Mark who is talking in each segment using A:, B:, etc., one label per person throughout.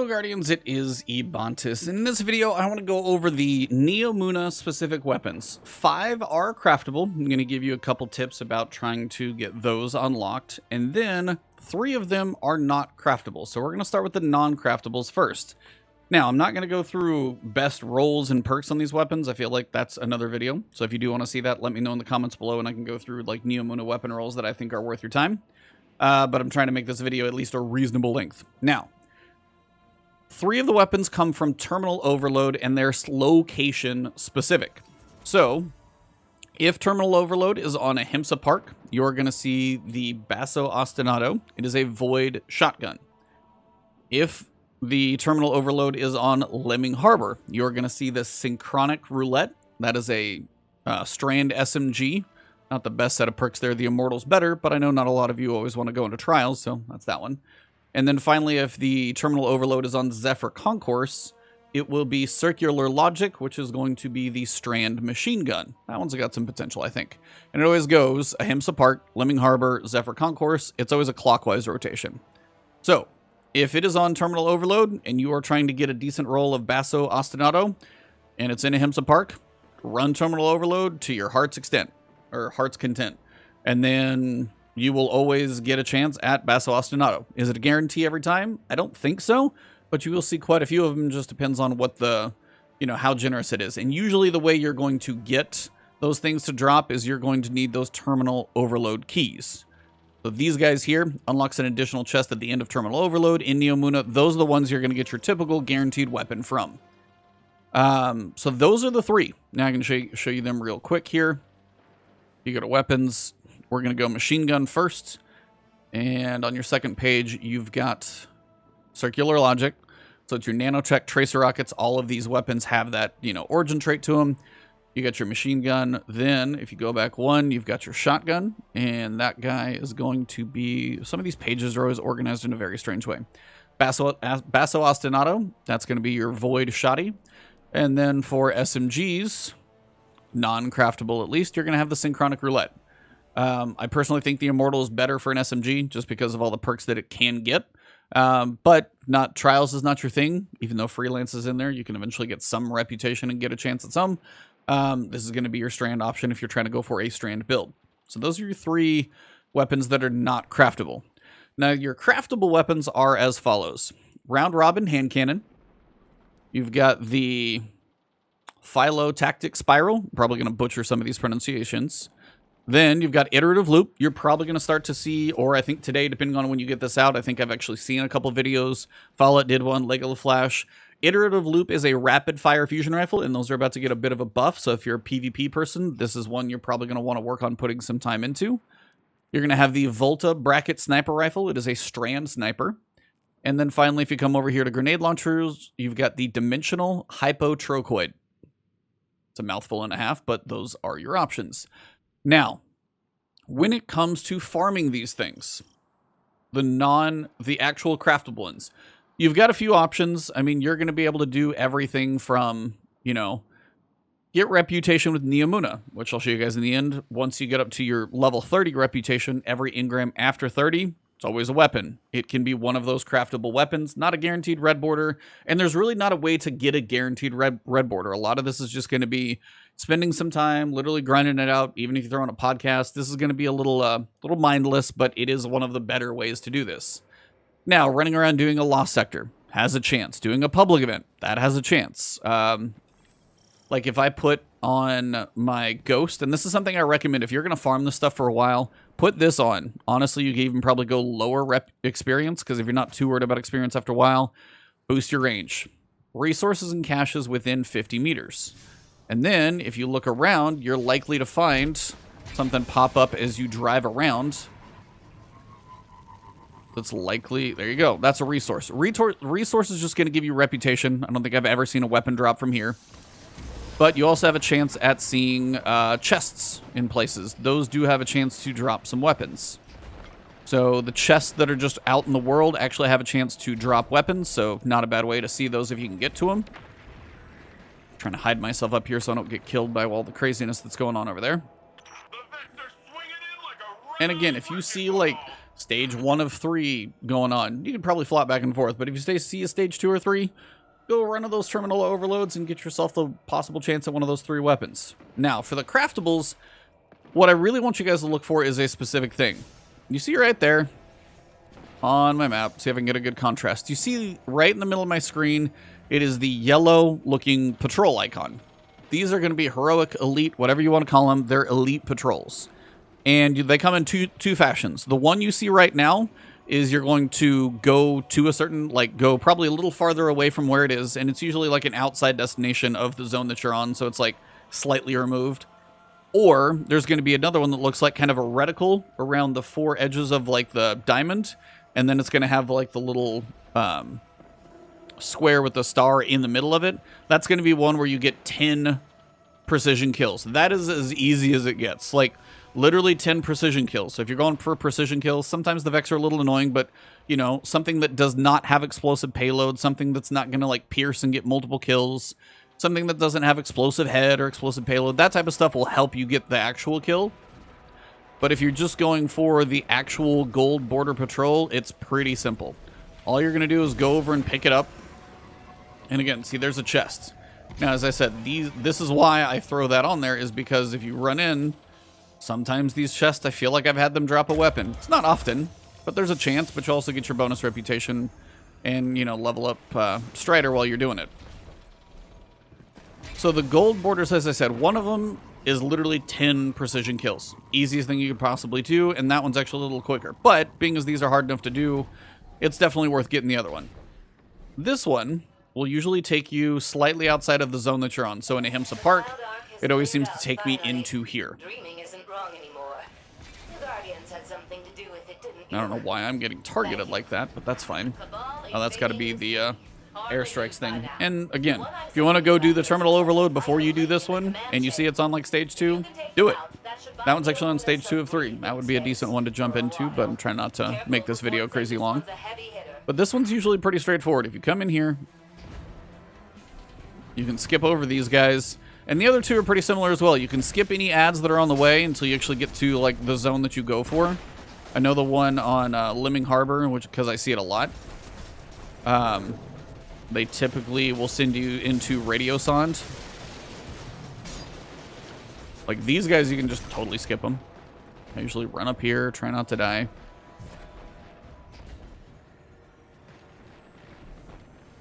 A: Hello Guardians, it is Ebontis. In this video, I want to go over the Neomuna specific weapons. 5 are craftable. I'm going to give you a couple tips about trying to get those unlocked. And then 3 of them are not craftable. So we're going to start with the non-craftables first. Now, I'm not going to go through best rolls and perks on these weapons. I feel like that's another video. So if you do want to see that, let me know in the comments below and I can go through like Neomuna weapon rolls that I think are worth your time. But I'm trying to make this video at least a reasonable length. Now, 3 of the weapons come from Terminal Overload, and they're location specific. So, if Terminal Overload is on Ahimsa Park, you're going to see the Basso Ostinato. It is a void shotgun. If the Terminal Overload is on Lemming Harbor, you're going to see the Synchronic Roulette. That is a Strand SMG. Not the best set of perks there. The Immortal's better, but I know not a lot of you always want to go into trials, so that's that one. And then finally, if the Terminal Overload is on Zephyr Concourse, it will be Circular Logic, which is going to be the Strand Machine Gun. That one's got some potential, I think. And it always goes Ahimsa Park, Lemming Harbor, Zephyr Concourse. It's always a clockwise rotation. So, if it is on Terminal Overload, and you are trying to get a decent roll of Basso Ostinato, and it's in Ahimsa Park, run Terminal Overload to your heart's extent, or heart's content. And then you will always get a chance at Basso Ostinato. Is it a guarantee every time? I don't think so, but you will see quite a few of them. Just depends on what the, how generous it is. And usually the way you're going to get those things to drop is you're going to need those Terminal Overload keys. So these guys here unlocks an additional chest at the end of Terminal Overload in Neomuna. Those are the ones you're going to get your typical guaranteed weapon from. So those are the 3. Now I can show you them real quick here. You go to weapons. We're going to go machine gun first. And on your second page, you've got Circular Logic. So it's your nanotech tracer rockets. All of these weapons have that, origin trait to them. You got your machine gun. Then if you go back 1, you've got your shotgun. And that guy is going to be, some of these pages are always organized in a very strange way. Basso Ostinato, that's going to be your void shotty. And then for SMGs, non-craftable at least, you're going to have the Synchronic Roulette. I personally think the Immortal is better for an SMG just because of all the perks that it can get. But trials is not your thing. Even though freelance is in there, you can eventually get some reputation and get a chance at some. This is going to be your strand option if you're trying to go for a strand build. So those are your 3 weapons that are not craftable. Now your craftable weapons are as follows. Round Robin Hand Cannon. You've got the Philo-Tactic Spiral. Probably going to butcher some of these pronunciations. Then you've got Iterative Loop. You're probably going to start to see, or I think today, depending on when you get this out, I think I've actually seen a couple videos. Fallout did one, Lego Flash. Iterative Loop is a rapid fire fusion rifle, and those are about to get a bit of a buff. So if you're a PvP person, this is one you're probably going to want to work on putting some time into. You're going to have the Volta Bracket Sniper Rifle. It is a strand sniper. And then finally, if you come over here to grenade launchers, you've got the Dimensional Hypotrochoid. It's a mouthful and a half, but those are your options. Now, when it comes to farming these things, the actual craftable ones, you've got a few options. I mean, you're going to be able to do everything from, get reputation with Neomuna, which I'll show you guys in the end. Once you get up to your level 30 reputation, every engram after 30, it's always a weapon. It can be one of those craftable weapons, not a guaranteed red border, and there's really not a way to get a guaranteed red border. A lot of this is just going to be spending some time, literally grinding it out. Even if you throw on a podcast, this is going to be a little mindless, but it is one of the better ways to do this. Now, running around doing a lost sector has a chance. Doing a public event, that has a chance. Like if I put on my Ghost, and this is something I recommend if you're going to farm this stuff for a while, put this on. Honestly, you can even probably go lower rep experience, because if you're not too worried about experience after a while, boost your range. Resources and caches within 50 meters. And then, if you look around, you're likely to find something pop up as you drive around. That's likely... There you go. That's a resource. Resource is just going to give you reputation. I don't think I've ever seen a weapon drop from here. But you also have a chance at seeing chests in places. Those do have a chance to drop some weapons. So the chests that are just out in the world actually have a chance to drop weapons. So not a bad way to see those if you can get to them. Trying to hide myself up here so I don't get killed by all the craziness that's going on over there. And again, if you see like stage 1 of 3 going on. You can probably flop back and forth, but if you see a stage 2 or 3, go run one of those terminal overloads and get yourself the possible chance at one of those 3 weapons. Now, for the craftables, what I really want you guys to look for is a specific thing. You see right there on my map, see if I can get a good contrast. You see right in the middle of my screen, it is the yellow looking patrol icon. These are going to be heroic, elite, whatever you want to call them. They're elite patrols. And they come in two fashions. The one you see right now is you're going to go to a certain, like, go probably a little farther away from where it is. And it's usually like an outside destination of the zone that you're on. So it's like slightly removed. Or there's going to be another one that looks like kind of a reticle around the 4 edges of like the diamond. And then it's going to have like the little square with the star in the middle of it. That's going to be one where you get 10 precision kills. That is as easy as it gets. Like literally 10 precision kills. So if you're going for precision kills, sometimes the Vex are a little annoying, but you know, something that does not have explosive payload, something that's not going to like pierce and get multiple kills, something that doesn't have explosive head or explosive payload, that type of stuff will help you get the actual kill. But if you're just going for the actual gold border patrol, it's pretty simple. All you're going to do is go over and pick it up. And again, see, there's a chest. Now, as I said, this is why I throw that on there, is because if you run in, sometimes these chests, I feel like I've had them drop a weapon. It's not often, but there's a chance, but you also get your bonus reputation and, you know, level up Strider while you're doing it. So the gold borders, as I said, one of them is literally 10 precision kills. Easiest thing you could possibly do, and that one's actually a little quicker. But being as these are hard enough to do, it's definitely worth getting the other one. This one will usually take you slightly outside of the zone that you're on. So in Ahimsa Park, it always seems to take me into here. I don't know why I'm getting targeted like that, but that's fine. Oh, that's got to be the airstrikes thing. And again, if you want to go do the terminal overload before you do this one, and you see it's on like stage 2, do it. That one's actually on stage 2 of 3. That would be a decent one to jump into, but I'm trying not to make this video crazy long. But this one's usually pretty straightforward. If you come in here, you can skip over these guys. And the other 2 are pretty similar as well. You can skip any ads that are on the way until you actually get to like the zone that you go for. I know the one on Limming Harbor, which because I see it a lot. They typically will send you into Radiosonde. Like these guys, you can just totally skip them. I usually run up here, try not to die.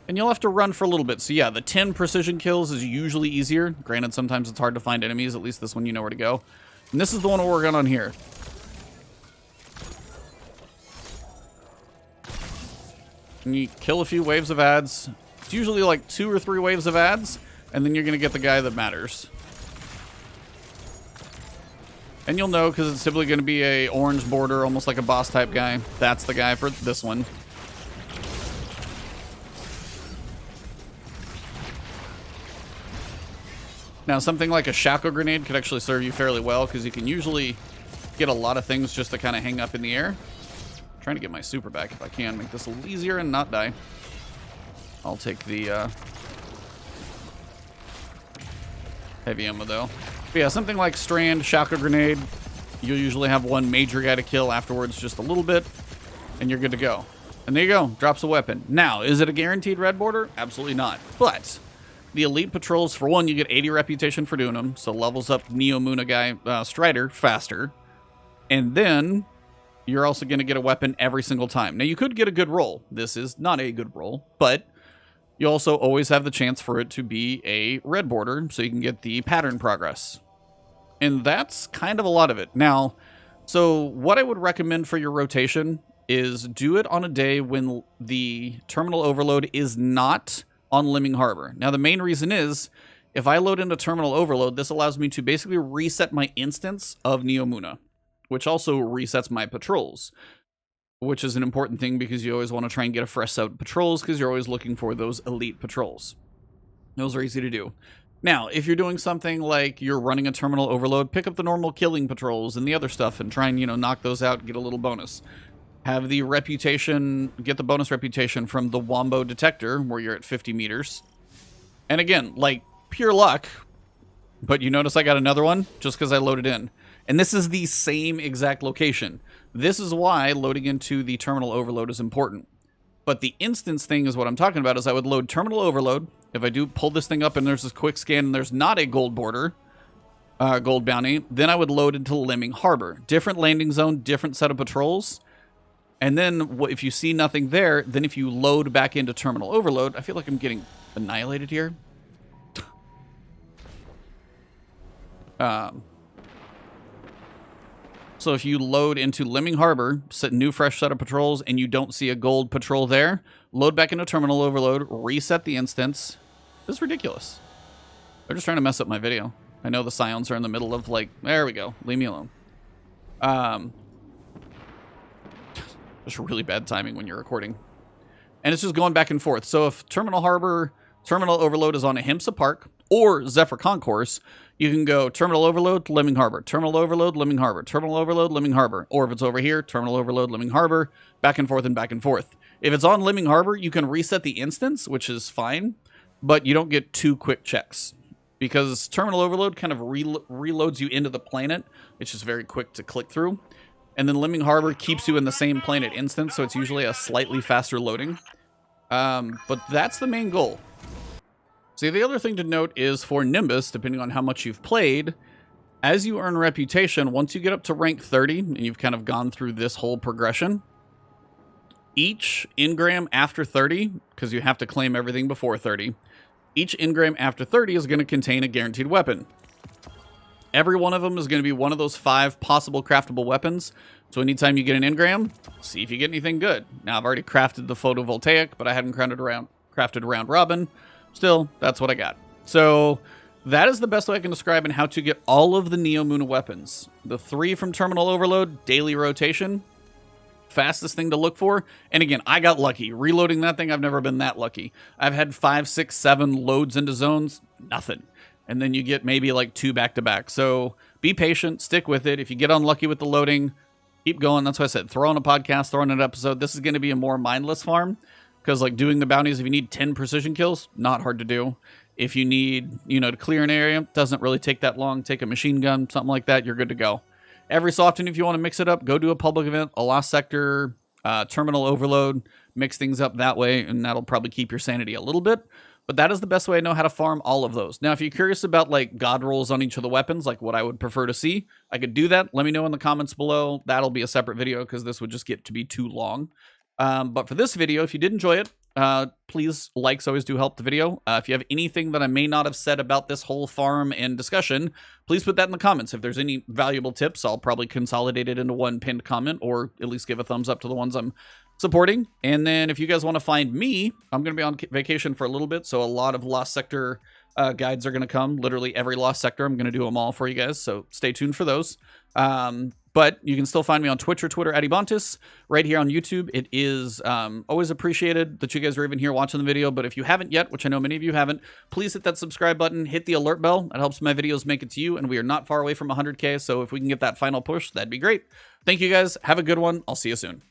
A: And you'll have to run for a little bit. So yeah, the 10 precision kills is usually easier. Granted, sometimes it's hard to find enemies. At least this one you know where to go. And this is the one we're working on here. And you kill a few waves of ads. It's usually like 2 or 3 waves of ads, and then you're going to get the guy that matters. And you'll know because it's simply going to be a orange border, almost like a boss type guy. That's the guy for this one. Now, something like a Shackle Grenade could actually serve you fairly well because you can usually get a lot of things just to kind of hang up in the air. Trying to get my super back if I can. Make this a little easier and not die. I'll take the heavy ammo though. But yeah, something like Strand, Shackle Grenade. You'll usually have one major guy to kill afterwards, just a little bit, and you're good to go. And there you go, drops a weapon. Now, is it a guaranteed red border? Absolutely not. But the elite patrols, for one, you get 80 reputation for doing them, so levels up Neomuna guy Strider faster. And then you're also going to get a weapon every single time. Now, you could get a good roll. This is not a good roll, but you also always have the chance for it to be a red border, so you can get the pattern progress. And that's kind of a lot of it. Now, so what I would recommend for your rotation is do it on a day when the terminal overload is not on Limming Harbor. Now, the main reason is, if I load into terminal overload, this allows me to basically reset my instance of Neomuna, which also resets my patrols, which is an important thing because you always want to try and get a fresh set of patrols because you're always looking for those elite patrols. Those are easy to do. Now, if you're doing something like you're running a terminal overload, pick up the normal killing patrols and the other stuff and try and, you know, knock those out and get a little bonus. Have the reputation, get the bonus reputation from the Wombo detector where you're at 50 meters. And again, like pure luck, but you notice I got another one just because I loaded in. And this is the same exact location. This is why loading into the terminal overload is important. But the instance thing is what I'm talking about, is I would load terminal overload. If I do pull this thing up and there's this quick scan and there's not a gold border, gold bounty, then I would load into Lemming Harbor. Different landing zone, different set of patrols. And then if you see nothing there, then if you load back into terminal overload, I feel like I'm getting annihilated here. So if you load into Lemming Harbor, set new fresh set of patrols, and you don't see a gold patrol there, load back into terminal overload, reset the instance. This is ridiculous. They're just trying to mess up my video. I know the Scions are in the middle of, like, there we go. Leave me alone. Just really bad timing when you're recording. And it's just going back and forth. So if terminal overload is on Ahimsa Park or Zephyr Concourse, you can go terminal overload to Lemming Harbor, terminal overload, Lemming Harbor, terminal overload, Lemming Harbor. Or if it's over here, terminal overload, Lemming Harbor, back and forth and back and forth. If it's on Lemming Harbor, you can reset the instance, which is fine, but you don't get 2 quick checks. Because terminal overload kind of reloads you into the planet. It's just very quick to click through. And then Lemming Harbor keeps you in the same planet instance, so it's usually a slightly faster loading. But that's the main goal. See, the other thing to note is for Nimbus, depending on how much you've played, as you earn reputation, once you get up to rank 30, and you've kind of gone through this whole progression, each engram after 30, because you have to claim everything before 30, each engram after 30 is going to contain a guaranteed weapon. Every one of them is going to be one of those 5 possible craftable weapons. So anytime you get an engram, see if you get anything good. Now, I've already crafted the photovoltaic, but I hadn't crafted round robin. Still, that's what I got. So that is the best way I can describe in how to get all of the Neomuna weapons. The 3 from terminal overload, daily rotation, fastest thing to look for. And again, I got lucky. Reloading that thing, I've never been that lucky. I've had 5, 6, 7 loads into zones, nothing. And then you get maybe like 2 back-to-back. So be patient, stick with it. If you get unlucky with the loading, keep going. That's why I said throw on a podcast, throw on an episode. This is going to be a more mindless farm. Because, like, doing the bounties, if you need 10 precision kills, not hard to do. If you need, to clear an area, doesn't really take that long. Take a machine gun, something like that, you're good to go. Every so often, if you want to mix it up, go do a public event, a lost sector, terminal overload, mix things up that way, and that'll probably keep your sanity a little bit. But that is the best way I know how to farm all of those. Now, if you're curious about, like, god rolls on each of the weapons, like what I would prefer to see, I could do that. Let me know in the comments below. That'll be a separate video because this would just get to be too long. But for this video, if you did enjoy it, please, likes always do help the video. If you have anything that I may not have said about this whole farm and discussion, please put that in the comments. If there's any valuable tips, I'll probably consolidate it into one pinned comment, or at least give a thumbs up to the ones I'm supporting. And then if you guys want to find me, I'm going to be on vacation for a little bit, so a lot of Lost Sector guides are going to come. Literally every Lost Sector, I'm going to do them all for you guys, so stay tuned for those. But you can still find me on Twitch or Twitter at Ebontis. Right here on YouTube, it is always appreciated that you guys are even here watching the video. But if you haven't yet, which I know many of you haven't, please hit that subscribe button, hit the alert bell. That helps my videos make it to you, and we are not far away from 100K. So if we can get that final push, that'd be great. Thank you guys. Have a good one. I'll see you soon.